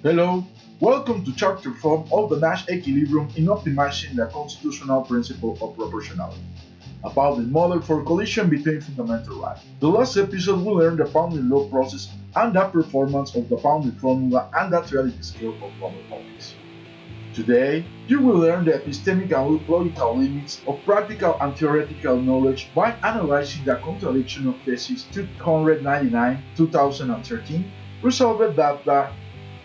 Hello, welcome to Chapter 4 of the Nash Equilibrium in Optimizing the Constitutional Principle of Proportionality, a public model for collision between fundamental rights. The last episode we learned the boundary law process and the performance of the boundary formula and the theoretic scale of Robert Alexy. Today, you will learn the epistemic and logical limits of practical and theoretical knowledge by analyzing the contradiction of thesis 299, 2013, resolved that the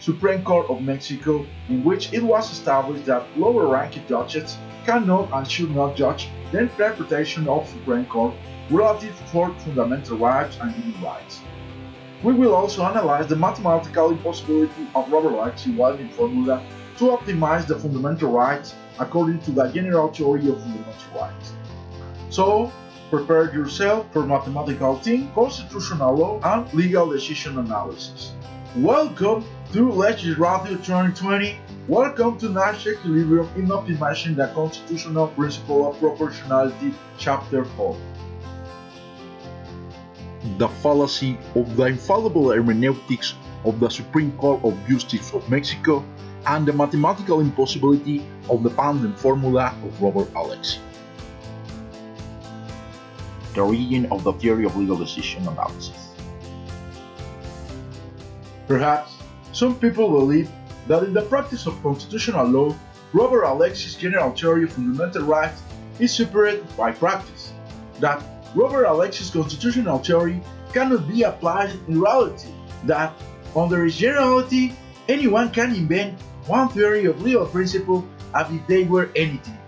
Supreme Court of Mexico, in which it was established that lower-ranked judges cannot and should not judge the interpretation of Supreme Court relative to fundamental rights and human rights. We will also analyze the mathematical impossibility of Robert Alexy widening formula to optimize the fundamental rights according to the general theory of fundamental rights. So, prepare yourself for mathematical thinking, constitutional law, and legal decision analysis. Welcome to Legislative 2020. Welcome to Nash Equilibrium in Optimizing the Constitutional Principle of Proportionality, Chapter 4. The fallacy of the infallible hermeneutics of the Supreme Court of Justice of Mexico and the mathematical impossibility of the boundary formula of Robert Alexy. The origin of the theory of legal decision analysis. Perhaps some people believe that in the practice of constitutional law, Robert Alexy's general theory of fundamental rights is separated by practice, that Robert Alexy's constitutional theory cannot be applied in reality, that under its generality, anyone can invent one theory of legal principle as if they were anything: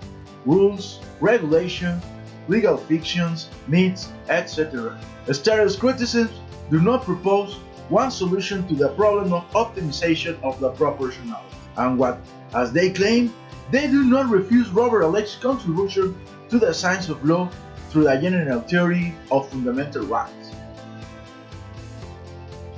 rules, regulations, legal fictions, myths, etc. Starr's criticisms do not propose one solution to the problem of optimization of the proportionality, and what, as they claim, they do not refuse Robert Alexy's contribution to the science of law through the general theory of fundamental rights.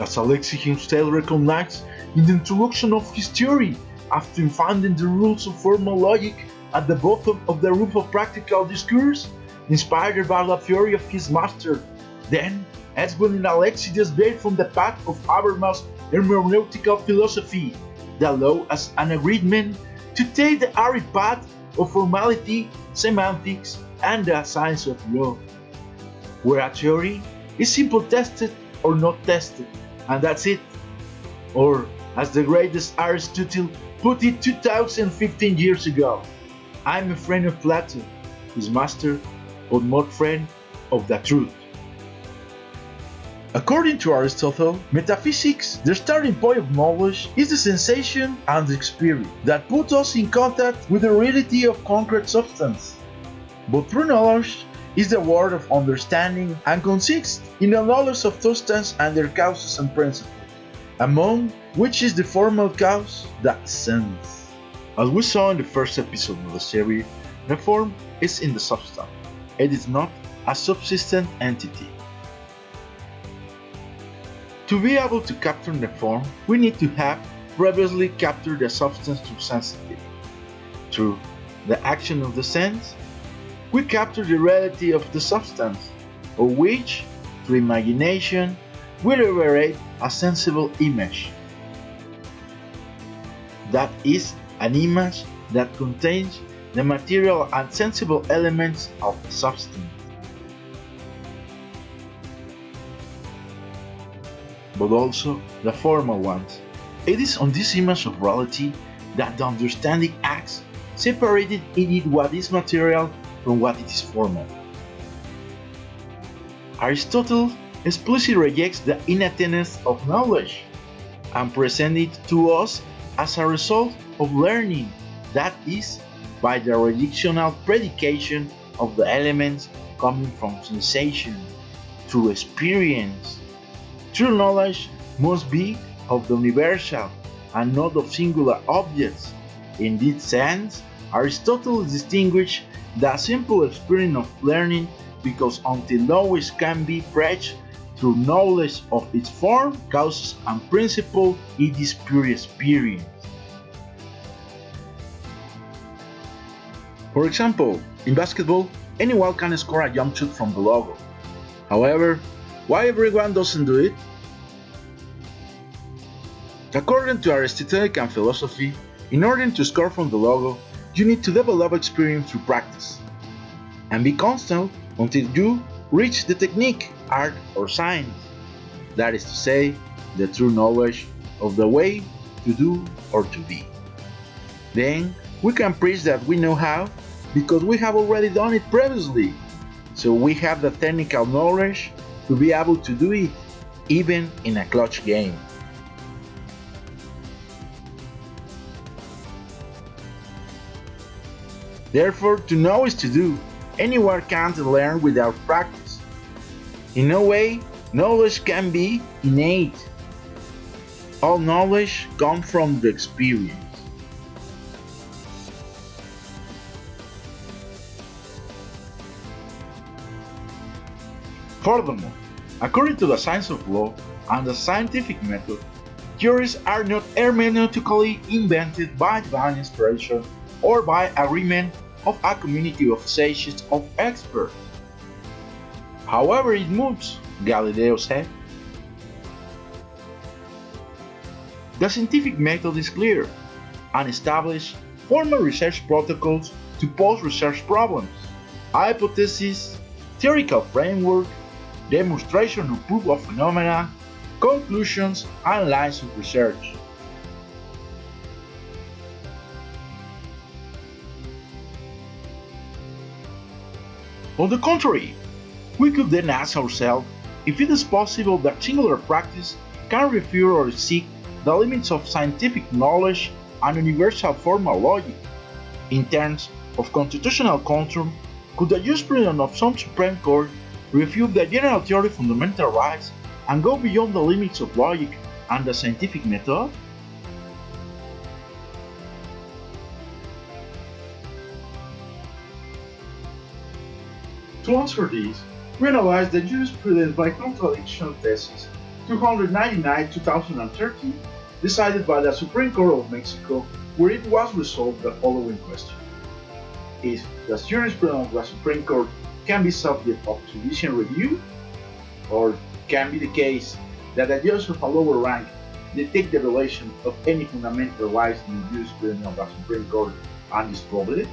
As Alexy himself recognized in the introduction of his theory, after finding the rules of formal logic at the bottom of the roof of practical discourse, inspired by the theory of his master, then explaining Alexy deviated from the path of Habermas' hermeneutical philosophy, the law as an agreement, to take the arid path of formality, semantics, and the science of law, where a theory is simply tested or not tested, and that's it. Or, as the greatest Aristotle put it 2015 years ago, I'm a friend of Plato, his master, but not friend of the truth. According to Aristotle, metaphysics, the starting point of knowledge, is the sensation and the experience that put us in contact with the reality of concrete substance. But true knowledge is the word of understanding and consists in the knowledge of substance and their causes and principles, among which is the formal cause, the sense. As we saw in the first episode of the series, the form is in the substance. It is not a subsistent entity. To be able to capture the form, we need to have previously captured the substance through sensitivity. Through the action of the sense, we capture the reality of the substance, of which, through imagination, we liberate a sensible image. That is, an image that contains the material and sensible elements of the substance. But also the formal ones. It is on this image of reality that the understanding acts, separated in it what is material from what it is formal. Aristotle explicitly rejects the innateness of knowledge and presents it to us as a result of learning, that is, by the reductional predication of the elements coming from sensation, through experience. True knowledge must be of the universal and not of singular objects. In this sense, Aristotle distinguished the simple experience of learning because until knowledge can be preached through knowledge of its form, causes, and principle, it is pure experience. For example, in basketball, anyone can score a jump shot from the logo. However, why everyone doesn't do it? According to Aristotelian philosophy, in order to score from the logo, you need to develop experience through practice and be constant until you reach the technique, art, or science. That is to say, the true knowledge of the way to do or to be. Then we can preach that we know how because we have already done it previously. So we have the technical knowledge to be able to do it, even in a clutch game. Therefore, to know is to do. Anyone can't learn without practice. In no way, knowledge can be innate. All knowledge comes from the experience. Furthermore, according to the science of law and the scientific method, theories are not hermeneutically invented by divine inspiration or by agreement of a community of sages of experts. However it moves, Galileo said. The scientific method is clear and establishes formal research protocols to pose research problems, hypotheses, theoretical framework, demonstration or proof of phenomena, conclusions, and lines of research. On the contrary, we could then ask ourselves if it is possible that singular practice can refer or seek the limits of scientific knowledge and universal formal logic. In terms of constitutional control, could the jurisprudence of some Supreme Court refute the general theory of fundamental rights and go beyond the limits of logic and the scientific method? To answer this, we analyze the jurisprudence by contradiction thesis 299/2013 decided by the Supreme Court of Mexico, where it was resolved the following question. If the jurisprudence of the Supreme Court can be subject of judicial review, or can be the case that a judge of a lower rank detect the violation of any fundamental rights in the jurisprudence of the Supreme Court and disprove it?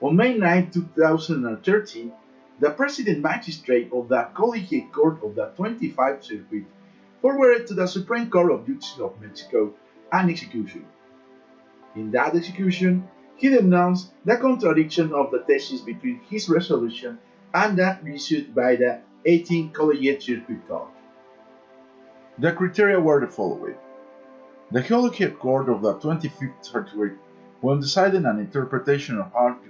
On May 9, 2013, the President Magistrate of the Collegiate Court of the 25th Circuit forwarded to the Supreme Court of Justice of Mexico an execution. In that execution, he denounced the contradiction of the thesis between his resolution and that issued by the 18th Collegiate Circuit Court. The criteria were the following. The Collegiate Court of the 25th Circuit, when deciding an interpretation of Article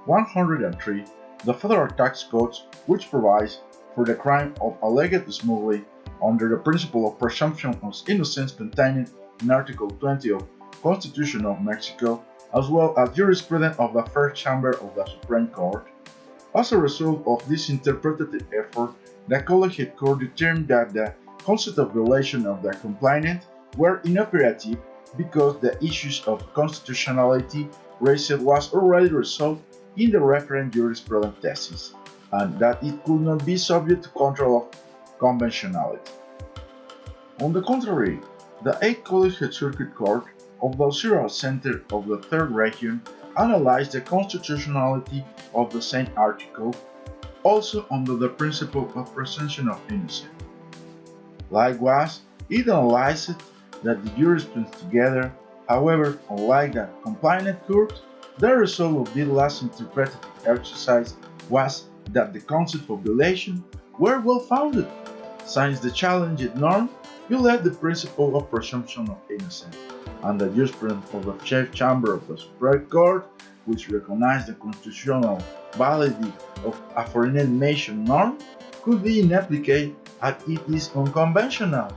103, the Federal Tax Code, which provides for the crime of alleged smuggling under the principle of presumption of innocence contained in Article 20 of Constitution of Mexico, as well as jurisprudence of the First Chamber of the Supreme Court. As a result of this interpretative effort, the Collegiate Court determined that the concept of violation of the complainant were inoperative because the issues of constitutionality raised was already resolved in the referent jurisprudence thesis, and that it could not be subject to control of conventionality. On the contrary, the 8th Collegiate Circuit Court of the Auxiliary Center of the 3rd Region analyzed the constitutionality of the same article, also under the principle of presumption of innocence. Likewise, it analyzed that the jurisprudence together, however, unlike the complainant court, the result of this last interpretative exercise was that the concept of violation were well founded, since the challenged norm violated the principle of presumption of innocence, and the jurisprudence of the Chief Chamber of the Supreme Court which recognize the constitutional validity of a foreign nation norm, could be inapplicable as it is unconventional,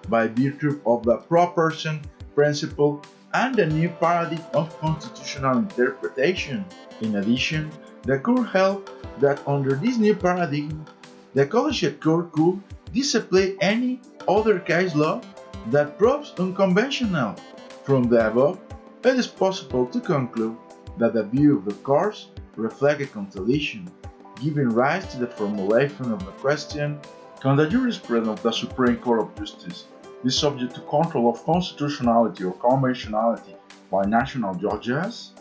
by virtue of the proportion principle and the new paradigm of constitutional interpretation. In addition, the court held that under this new paradigm, the collegiate court could display any other case law that proves unconventional. From the above, it is possible to conclude that the view of the courts reflects a contradiction, giving rise to the formulation of the question: can the jurisprudence of the Supreme Court of Justice be subject to control of constitutionality or conventionality by national judges?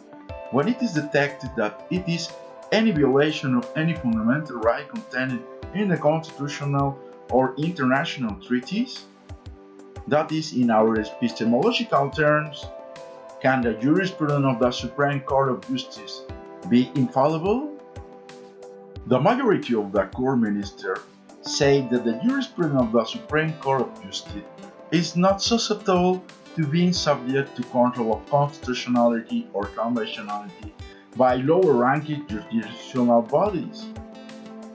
When it is detected that it is any violation of any fundamental right contained in the constitutional or international treaties, that is, in our epistemological terms, can the jurisprudence of the Supreme Court of Justice be infallible? The majority of the court ministers say that the jurisprudence of the Supreme Court of Justice is not susceptible to being subject to control of constitutionality or conventionality by lower-ranking judicial bodies.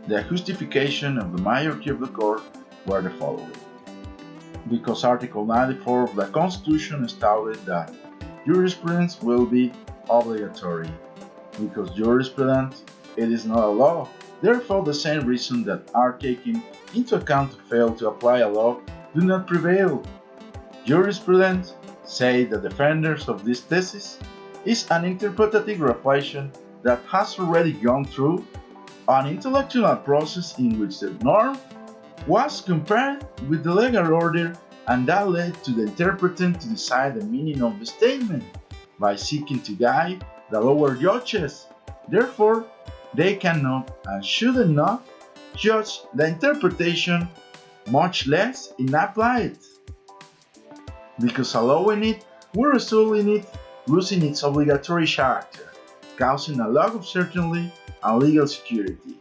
The justification of the majority of the court were the following: because Article 94 of the Constitution established that jurisprudence will be obligatory. Because jurisprudence, it is not a law. Therefore, the same reasons that are taken into account to fail to apply a law do not prevail. Jurisprudence, say the defenders of this thesis, is an interpretative reflection that has already gone through an intellectual process in which the norm was compared with the legal order, and that led to the interpretant to decide the meaning of the statement by seeking to guide the lower judges. Therefore, they cannot and should not judge the interpretation, much less apply it. Because allowing it will result in it losing its obligatory character, causing a lack of certainty and legal security.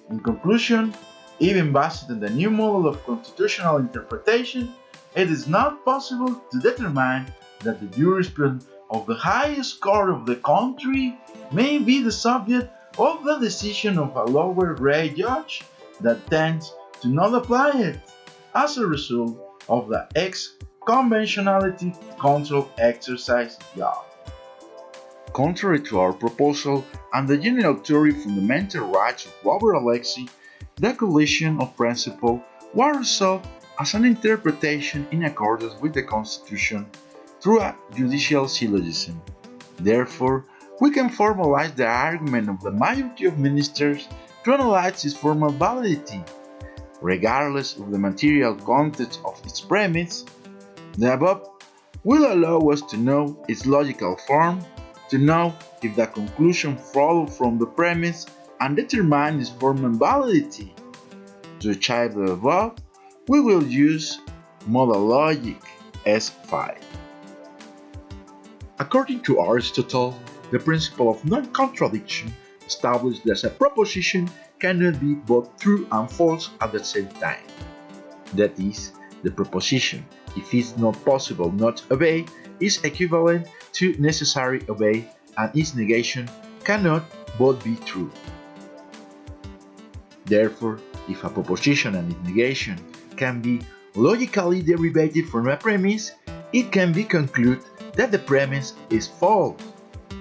In conclusion, even based on the new model of constitutional interpretation, it is not possible to determine that the jurisprudence of the highest court of the country may be the subject of the decision of a lower grade judge that tends to not apply it as a result of the ex-conventionality control exercise job. Contrary to our proposal and the general theory fundamental rights of Robert Alexy, the collision of principle was resolved as an interpretation in accordance with the Constitution through a judicial syllogism. Therefore, we can formalize the argument of the majority of ministers to analyze its formal validity. Regardless of the material content of its premise, the above will allow us to know its logical form, to know if the conclusion follows from the premise, and determine its formal validity. To achieve the above, we will use modal logic S5. According to Aristotle, the principle of non-contradiction established that a proposition cannot be both true and false at the same time. That is, the proposition, if it is not possible not to obey, is equivalent to necessary obey, and its negation cannot both be true. Therefore, if a proposition and its negation can be logically derived from a premise, it can be concluded that the premise is false.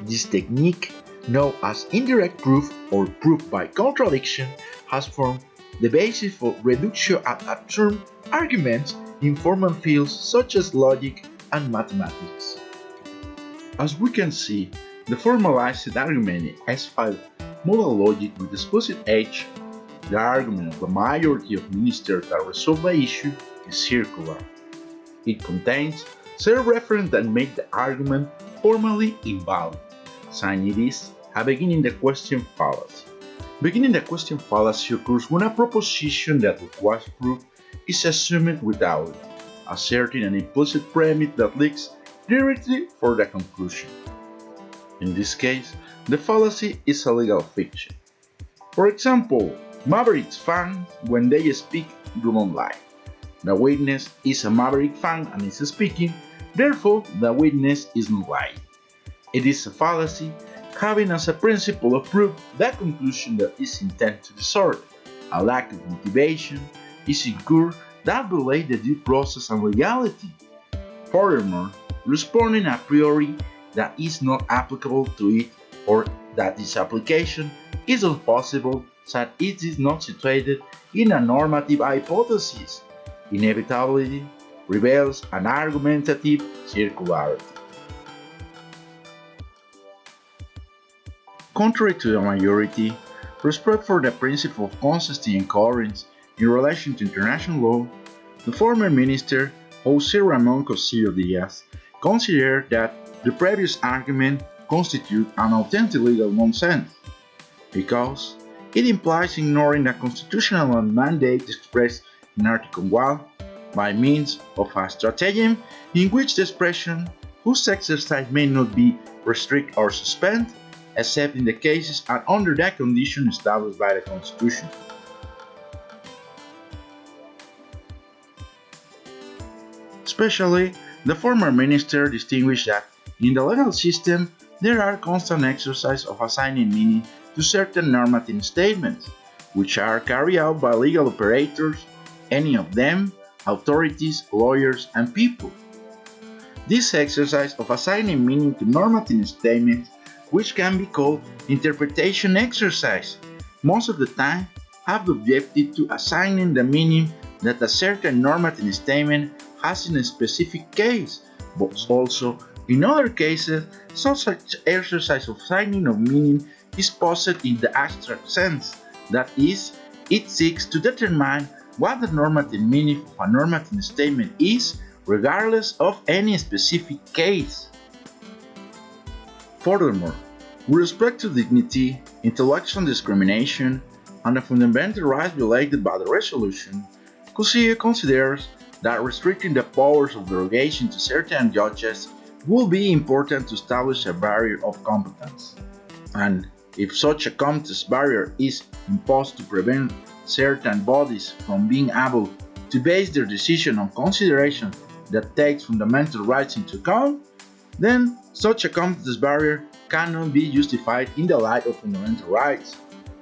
This technique, known as indirect proof or proof by contradiction, has formed the basis for reductio ad absurdum arguments in formal fields such as logic and mathematics. As we can see, the formalized argument in S5 modal logic with explicit H, the argument of the majority of ministers that resolve the issue, is circular. It contains several references that make the argument formally invalid. Since it is a beginning the question fallacy. Beginning the question fallacy occurs when a proposition that requires proof is assumed without asserting an implicit premise that leads directly for the conclusion. In this case, the fallacy is a legal fiction. For example, Mavericks fans, when they speak, do not lie. The witness is a Maverick fan and is speaking, therefore the witness is not lying. It is a fallacy, having as a principle of proof the conclusion that is intent to distort. A lack of motivation is incurred that violate the due process and legality. Furthermore, responding a priori that is not applicable to it or that its application is impossible since it is not situated in a normative hypothesis. Inevitability reveals an argumentative circularity. Contrary to the majority, respect for the principle of consistency and coherence in relation to international law, the former minister José Ramón Cosío Díaz considered that the previous argument constitutes an authentic legal nonsense, because it implies ignoring the constitutional mandate expressed in Article 1 by means of a stratagem in which the expression whose exercise may not be restricted or suspended except in the cases and under the conditions established by the Constitution. Especially, the former minister distinguished that in the legal system there are constant exercises of assigning meaning to certain normative statements, which are carried out by legal operators, any of them, authorities, lawyers, and people. This exercise of assigning meaning to normative statements, which can be called interpretation exercise, most of the time have the objective to assigning the meaning that a certain normative statement has in a specific case, but also in other cases such exercise of assigning of meaning is posed in the abstract sense, that is, it seeks to determine what the normative meaning of a normative statement is regardless of any specific case. Furthermore, with respect to dignity, intellectual discrimination, and the fundamental rights violated by the resolution, Cosío considers that restricting the powers of derogation to certain judges will be important to establish a barrier of competence. And if such a competence barrier is imposed to prevent certain bodies from being able to base their decision on consideration that takes fundamental rights into account, then such a competence barrier cannot be justified in the light of fundamental rights,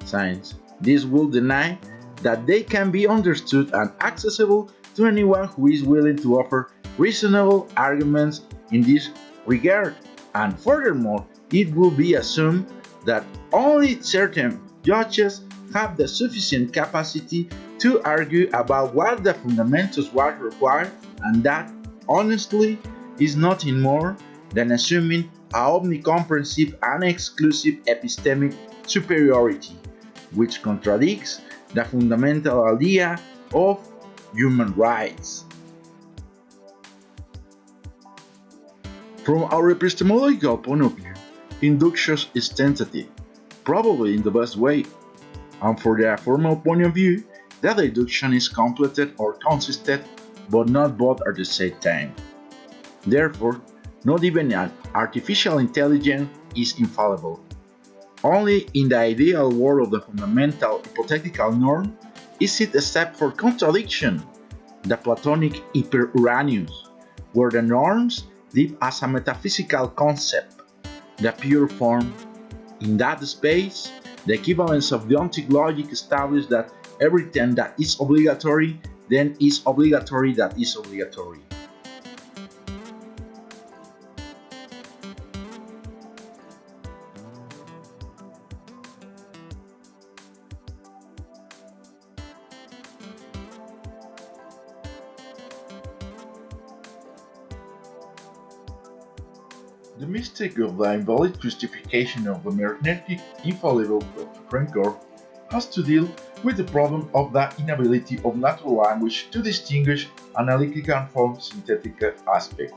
since this will deny that they can be understood and accessible to anyone who is willing to offer reasonable arguments in this regard, and furthermore, it will be assumed that only certain judges have the sufficient capacity to argue about what the fundamentals was required, and that, honestly, is nothing more than assuming a omnicomprehensive and exclusive epistemic superiority, which contradicts the fundamental idea of human rights. From our epistemological point of view, induction is tentative, probably in the best way, and for the formal point of view, the deduction is completed or consistent, but not both at the same time. Therefore, not even an artificial intelligence is infallible. Only in the ideal world of the fundamental hypothetical norm is it except for contradiction, the Platonic hyper-Uranus, where the norms live as a metaphysical concept, the pure form. In that space, the equivalence of deontic logic establishes that everything that is obligatory then is obligatory that is obligatory. The mistake of the invalid justification of the hermeneutic infallible framework has to deal with the problem of the inability of natural language to distinguish analytical from synthetic aspect.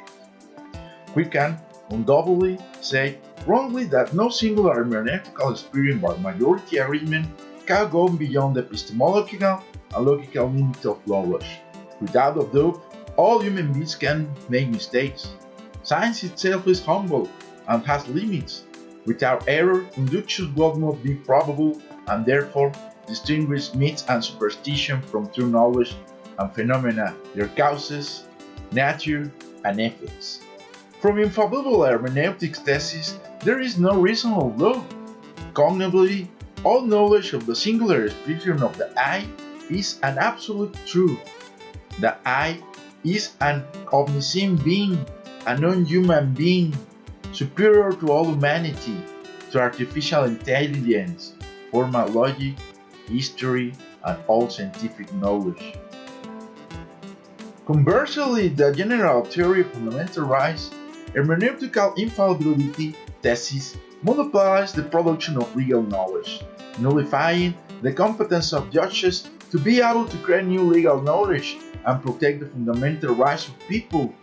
We can undoubtedly say wrongly that no singular hermeneutical experience by majority agreement can go beyond the epistemological and logical limit of knowledge. Without a doubt, all human beings can make mistakes. Science itself is humble and has limits. Without error, induction will not be probable, and therefore distinguish myths and superstition from true knowledge and phenomena, their causes, nature, and effects. From Infallible Hermeneutics thesis, there is no reasonable law. Cognitively, all knowledge of the singular expression of the I is an absolute truth. The I is an omniscient being, a non-human being, superior to all humanity, to artificial intelligence, formal logic, history, and all scientific knowledge. Conversely, the general theory of fundamental rights, hermeneutical infallibility thesis, monopolizes the production of legal knowledge, nullifying the competence of judges to be able to create new legal knowledge and protect the fundamental rights of people.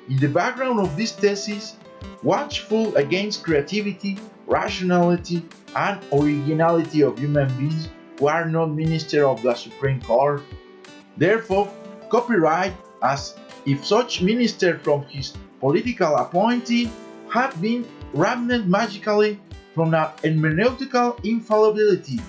In the background of this thesis, watchful against creativity, rationality, and originality of human beings who are not ministers of the Supreme Court. Therefore, copyright as if such minister from his political appointee had been removed magically from an hermeneutical infallibility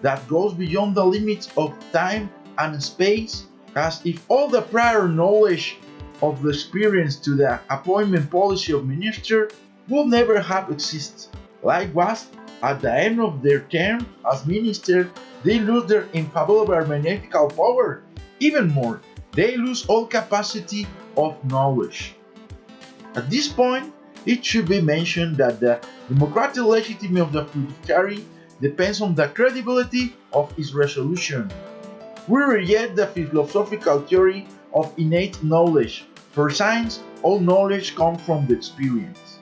that goes beyond the limits of time and space, as if all the prior knowledge of the experience to the appointment policy of minister would never have existed. Likewise, at the end of their term as minister, they lose their infallible hermeneutical power. Even more, they lose all capacity of knowledge. At this point, it should be mentioned that the democratic legitimacy of the judiciary depends on the credibility of its resolution. We reject the philosophical theory of innate knowledge. For science, all knowledge comes from the experience.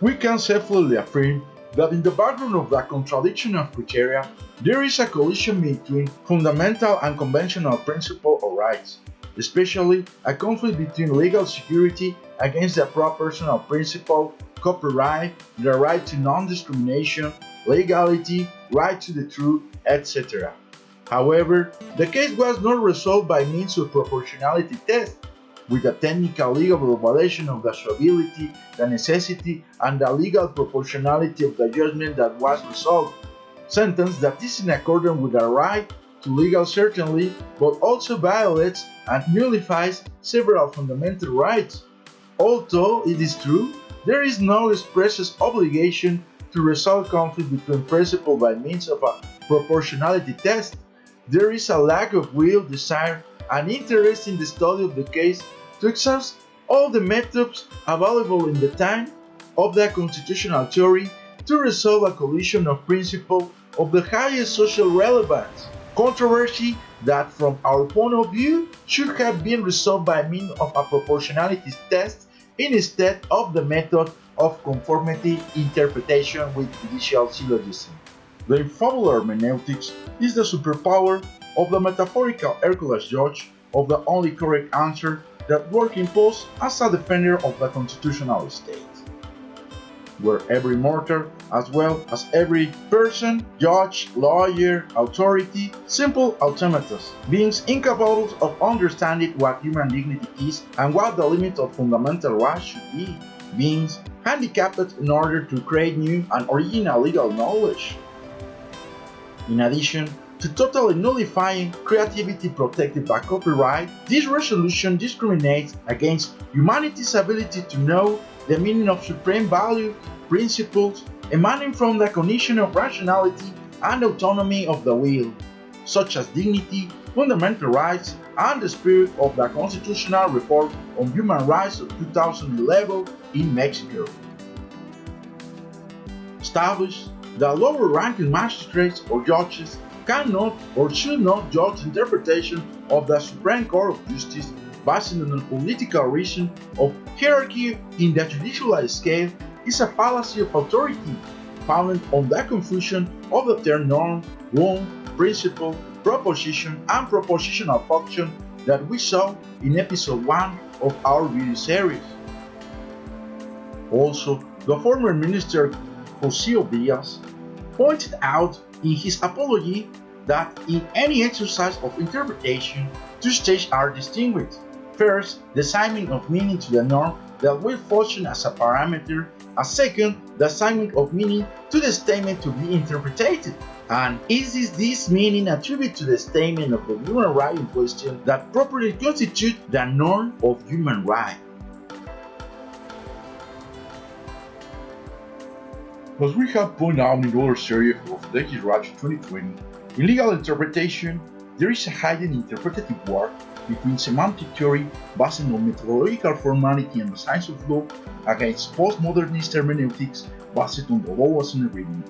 We can safely affirm that in the background of the contradiction of criteria, there is a collision between fundamental and conventional principles or rights, especially a conflict between legal security against the pro-personal principle, copyright, the right to non-discrimination, legality, right to the truth, etc. However, the case was not resolved by means of proportionality test, with a technical legal evaluation of the suitability, the necessity, and the legal proportionality of the judgment that was resolved. Sentence that is in accordance with the right to legal certainty, but also violates and nullifies several fundamental rights. Although it is true, there is no express obligation to resolve conflict between principles by means of a proportionality test. There is a lack of will, desire, and interest in the study of the case to exhaust all the methods available in the time of the constitutional theory to resolve a collision of principles of the highest social relevance, controversy that from our point of view should have been resolved by means of a proportionality test instead of the method of conformity interpretation with judicial syllogism. The infallible hermeneutics is the superpower of the metaphorical Hercules judge of the only correct answer that work imposed as a defender of the constitutional state, where every mortal, as well as every person, judge, lawyer, authority, simple automatos, beings incapable of understanding what human dignity is and what the limit of fundamental rights should be, beings handicapped in order to create new and original legal knowledge. In addition to totally nullifying creativity protected by copyright, this resolution discriminates against humanity's ability to know the meaning of supreme value principles emanating from the cognition of rationality and autonomy of the will, such as dignity, fundamental rights, and the spirit of the constitutional reform on human rights of 2011 in Mexico. Established that lower-ranking magistrates or judges cannot or should not judge interpretation of the Supreme Court of Justice based on a political reason of hierarchy in the judicial scale is a fallacy of authority, founded on the confusion of the term norm, law, principle, proposition, and propositional function that we saw in episode 1 of our video series. Also, the former minister Jose Diaz pointed out in his apology that in any exercise of interpretation, two stages are distinguished. First, the assignment of meaning to the norm that will function as a parameter, and second, the assignment of meaning to the statement to be interpreted. And it is this meaning attributed to the statement of the human right in question that properly constitutes the norm of human right. As we have pointed out in other series of Legislature 2020, in legal interpretation, there is a hidden interpretative war between semantic theory based on methodological formality and the science of law against postmodernist hermeneutics based on the law as an reading.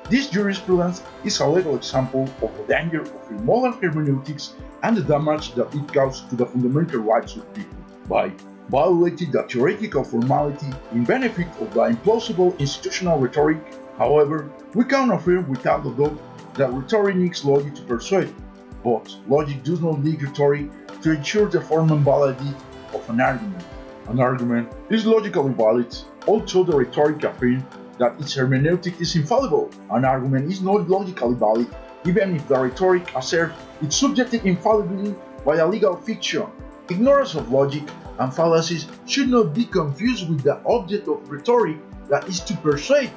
This jurisprudence is a legal example of the danger of immoral hermeneutics and the damage that it causes to the fundamental rights of people by violating the theoretical formality in benefit of the implausible institutional rhetoric. However, we can affirm without a doubt that rhetoric needs logic to persuade, but logic does not need rhetoric to ensure the formal validity of an argument. An argument is logically valid, although the rhetoric affirms that its hermeneutic is infallible. An argument is not logically valid, even if the rhetoric asserts its subjective infallibility by a legal fiction. Ignorance of logic and fallacies should not be confused with the object of rhetoric, that is to persuade,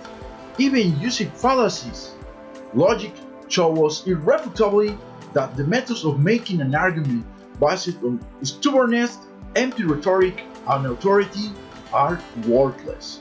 even using fallacies. Logic shows us irrefutably that the methods of making an argument based on stubbornness, empty rhetoric, and authority are worthless.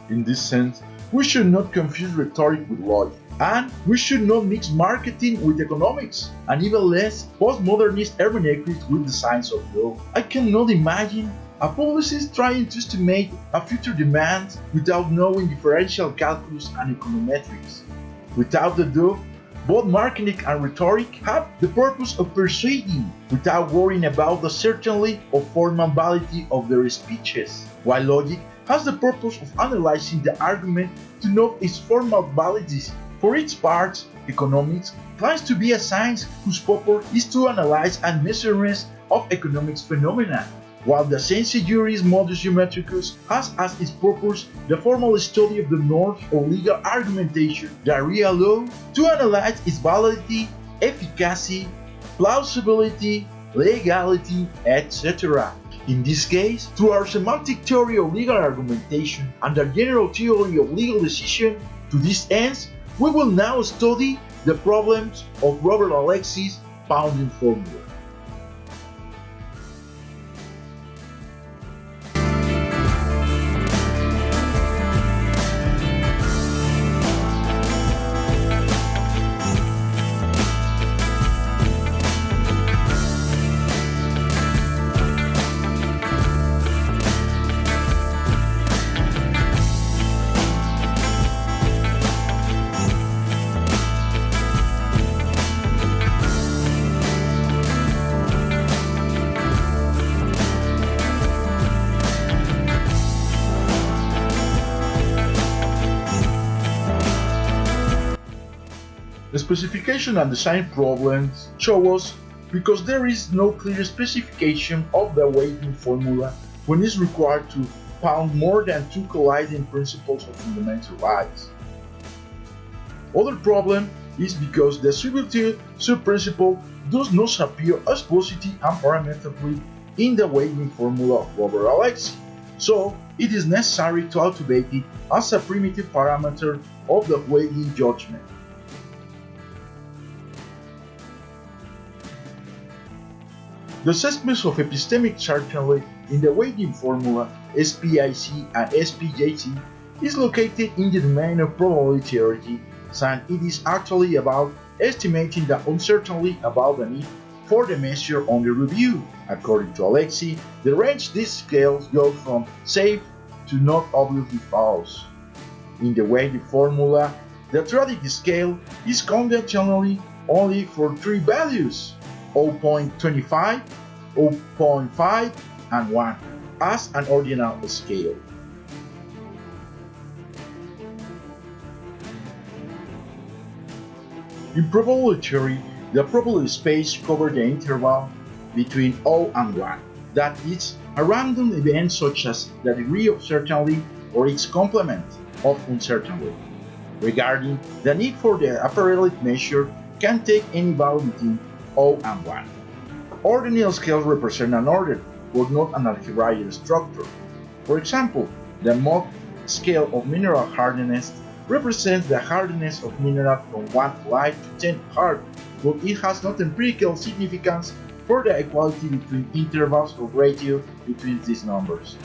In this sense, we should not confuse rhetoric with logic, and we should not mix marketing with economics, and even less postmodernist hermeneutics with the science of law. I cannot imagine a publicist trying to estimate a future demand without knowing differential calculus and econometrics. Without a doubt, both marketing and rhetoric have the purpose of persuading without worrying about the certainty or formal validity of their speeches, while logic has the purpose of analyzing the argument to know its formal validity. For its part, economics claims to be a science whose purpose is to analyze and measurements of economic phenomena, while the sensu juris modus geometricus has as its purpose the formal study of the norms of legal argumentation, the real law, to analyze its validity, efficacy, plausibility, legality, etc. In this case, through our semantic theory of legal argumentation and the general theory of legal decision, to these ends, we will now study the problems of Robert Alexy's founding formula. The specification and design problems show us because there is no clear specification of the weighting formula when it's required to found more than two colliding principles of fundamental rights. Other problem is because the subjective sub-principle does not appear explicitly and parametrically in the weighting formula of Robert Alexy, so it is necessary to activate it as a primitive parameter of the weighting judgment. The assessments of epistemic certainty in the weighting formula SPIC and SPJC is located in the domain of probability theory, and it is actually about estimating the uncertainty about the need for the measure under review. According to Alexy, the range these scales goes from safe to not obviously false. In the weighting formula, the triadic scale is conventionally only for three values: 0.25, 0.5, and 1, as an ordinal scale. In probability theory, the probability space covers the interval between 0 and 1, that is, a random event such as the degree of certainty or its complement of uncertainty. Regarding the need for the apparent measure can take any value between 0 and 1. Ordinal scales represent an order, but not an algebraic structure. For example, the Mohs scale of mineral hardness represents the hardness of mineral from 1 light to 10 hard, but it has no empirical significance for the equality between intervals of ratio between these numbers.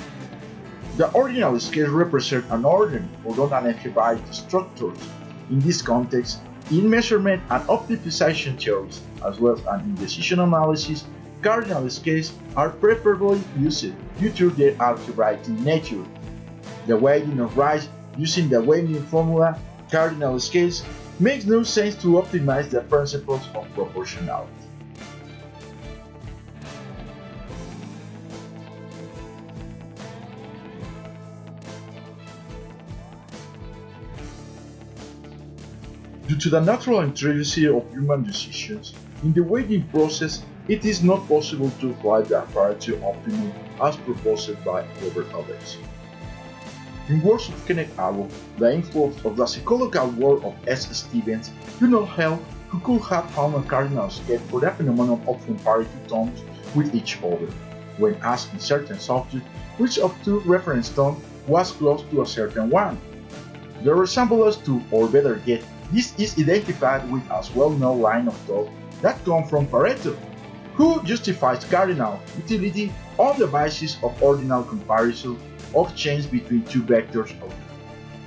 The ordinal scales represent an order or not an algebraic structure. In this context, in measurement and optimization theories, as well as in decision analysis, cardinal scales are preferably used due to their algebraic nature. The weighting of rights using the weighting formula cardinal scales makes no sense to optimize the principles of proportionality. Due to the natural intricacy of human decisions, in the weighting process, it is not possible to apply the parity optimum as proposed by Robert Alexy. In words of Kenneth Arrow, the influence of the psychological work of S. Stevens do not help who could have found a cardinal scale for the phenomenon of comparity tones with each other, when asked in certain subjects which of two reference tones was close to a certain one. The resemblance to, or better yet, this is identified with a well-known line of thought that comes from Pareto, who justifies cardinal utility on the basis of ordinal comparison of change between two vectors of.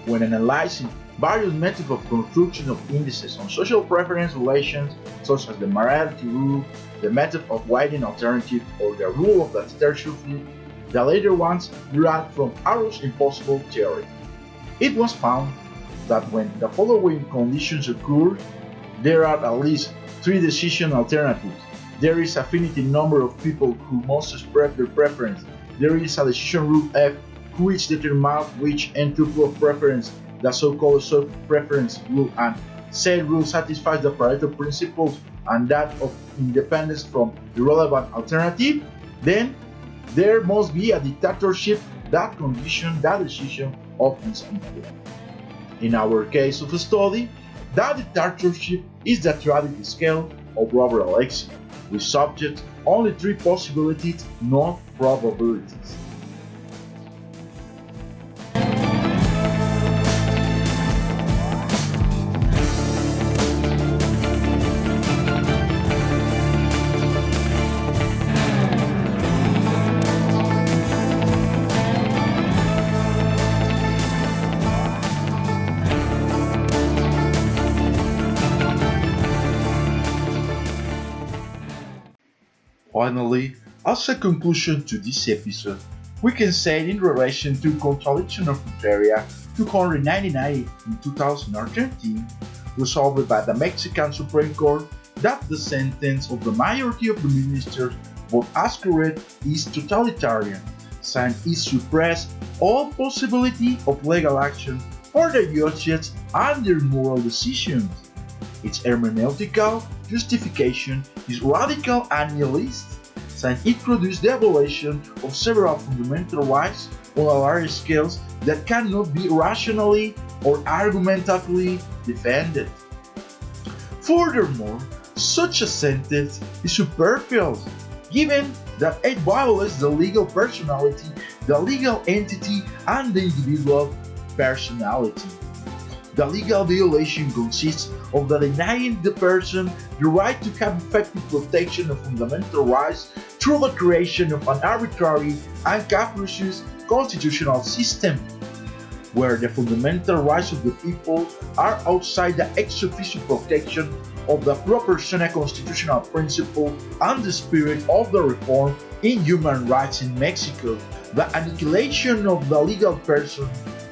When analyzing various methods of construction of indices on social preference relations, such as the morality rule, the method of weighting alternative, or the rule of the tertiary field, the later ones derived from Arrow's impossible theory. It was found that when the following conditions occur, there are at least 3 decision alternatives. There is a finite number of people who must express their preference. There is a decision rule F which determines which n-tuple of preference, the so-called sub-preference rule, and said rule satisfies the Pareto principles and that of independence from the relevant alternative. Then there must be a dictatorship that conditions the decision of insanity. In our case of study, that dictatorship is the triadic scale of Robert Alexy, with subject only 3 possibilities, not probabilities. Finally, as a conclusion to this episode, we can say in relation to contradiction of criteria 299 in 2013, resolved by the Mexican Supreme Court, that the sentence of the majority of the ministers, both as correct, is totalitarian, since it suppresses all possibility of legal action for the judges and their moral decisions. Its hermeneutical justification is radical and nihilist, since it produced the violation of several fundamental rights on a large scale that cannot be rationally or argumentatively defended. Furthermore, such a sentence is superfluous, given that it violates the legal personality, the legal entity, and the individual personality. The legal violation consists of the denying the person the right to have effective protection of fundamental rights through the creation of an arbitrary and capricious constitutional system, where the fundamental rights of the people are outside the ex officio protection of the pro persona constitutional principle and the spirit of the reform in human rights in Mexico. The annihilation of the legal person,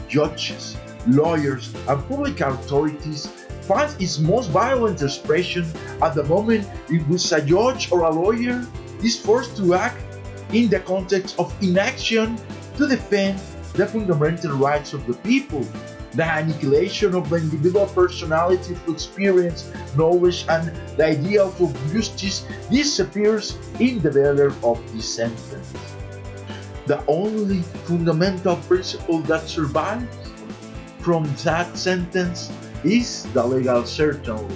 judges, lawyers, and public authorities finds its most violent expression at the moment in which a judge or a lawyer is forced to act in the context of inaction to defend the fundamental rights of the people. The annihilation of the individual personality through experience, knowledge, and the ideal of justice disappears in the value of this sentence. The only fundamental principle that survives from that sentence is the legal certainty.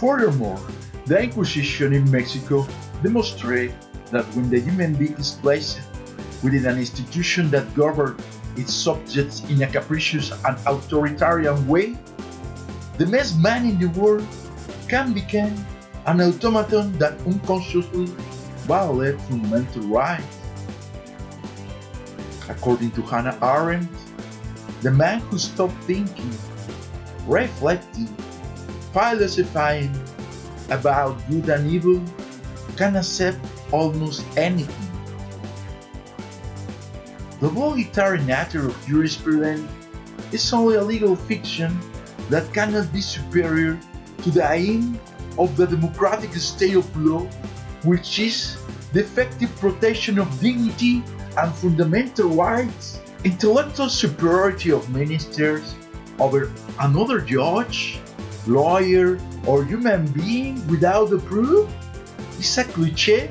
Furthermore, the Inquisition in Mexico demonstrated that when the human being is placed within an institution that governs its subjects in a capricious and authoritarian way, the best man in the world can become an automaton that unconsciously violates fundamental rights. According to Hannah Arendt, the man who stops thinking, reflecting, philosophizing about good and evil can accept almost anything. The voluntary nature of jurisprudence is only a legal fiction that cannot be superior to the aim of the democratic state of law, which is the effective protection of dignity and fundamental rights. Intellectual superiority of ministers over another judge, lawyer, or human being without the proof is a cliché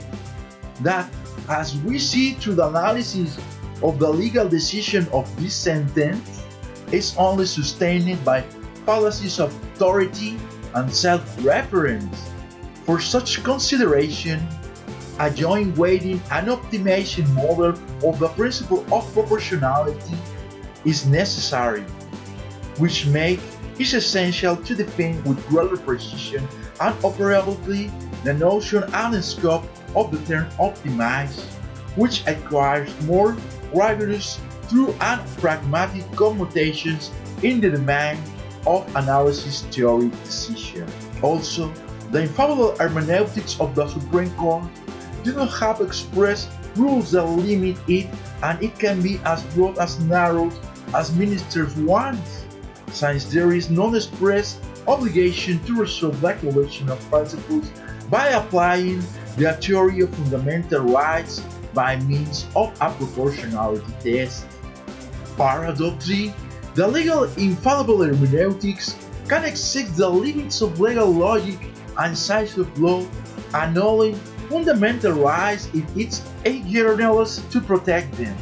that, as we see through the analysis of the legal decision of this sentence, is only sustained by fallacies of authority and self-reference. For such consideration, a joint weighting and optimization model of the principle of proportionality is necessary, which makes it essential to define with greater precision and operability the notion and scope of the term optimize, which acquires more rigorous, true and pragmatic commutations in the domain of analysis theory decision. Also, the infallible hermeneutics of the Supreme Court do not have express rules that limit it, and it can be as broad as narrow as ministers want, since there is no express obligation to resolve the collection of principles by applying the theory of fundamental rights by means of a proportionality test. Paradoxically, the legal infallible hermeneutics can exceed the limits of legal logic and science of law, annulling fundamental rights if it's eagerness to protect them.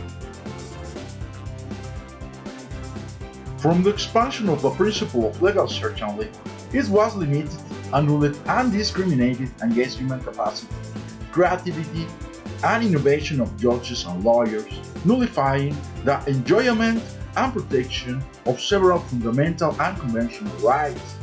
From the expansion of the principle of legal certainty, it was limited, annulled, and discriminated against human capacity, creativity, and innovation of judges and lawyers, nullifying the enjoyment and protection of several fundamental and conventional rights.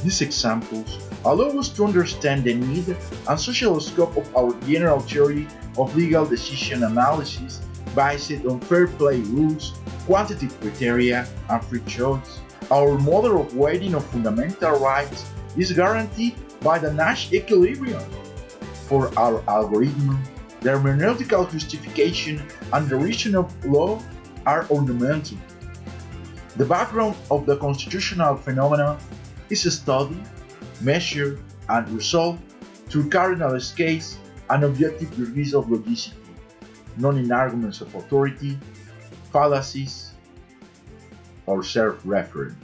These examples allow us to understand the need and social scope of our general theory of legal decision analysis based on fair play rules, quantitative criteria, and free choice. Our model of weighting of fundamental rights is guaranteed by the Nash equilibrium. For our algorithm, the hermeneutical justification and the reason of law are ornamental. The background of the constitutional phenomena is studied, measured, and resolved through cardinal case and objective degrees of logicity, not in arguments of authority, fallacies, or self-reference.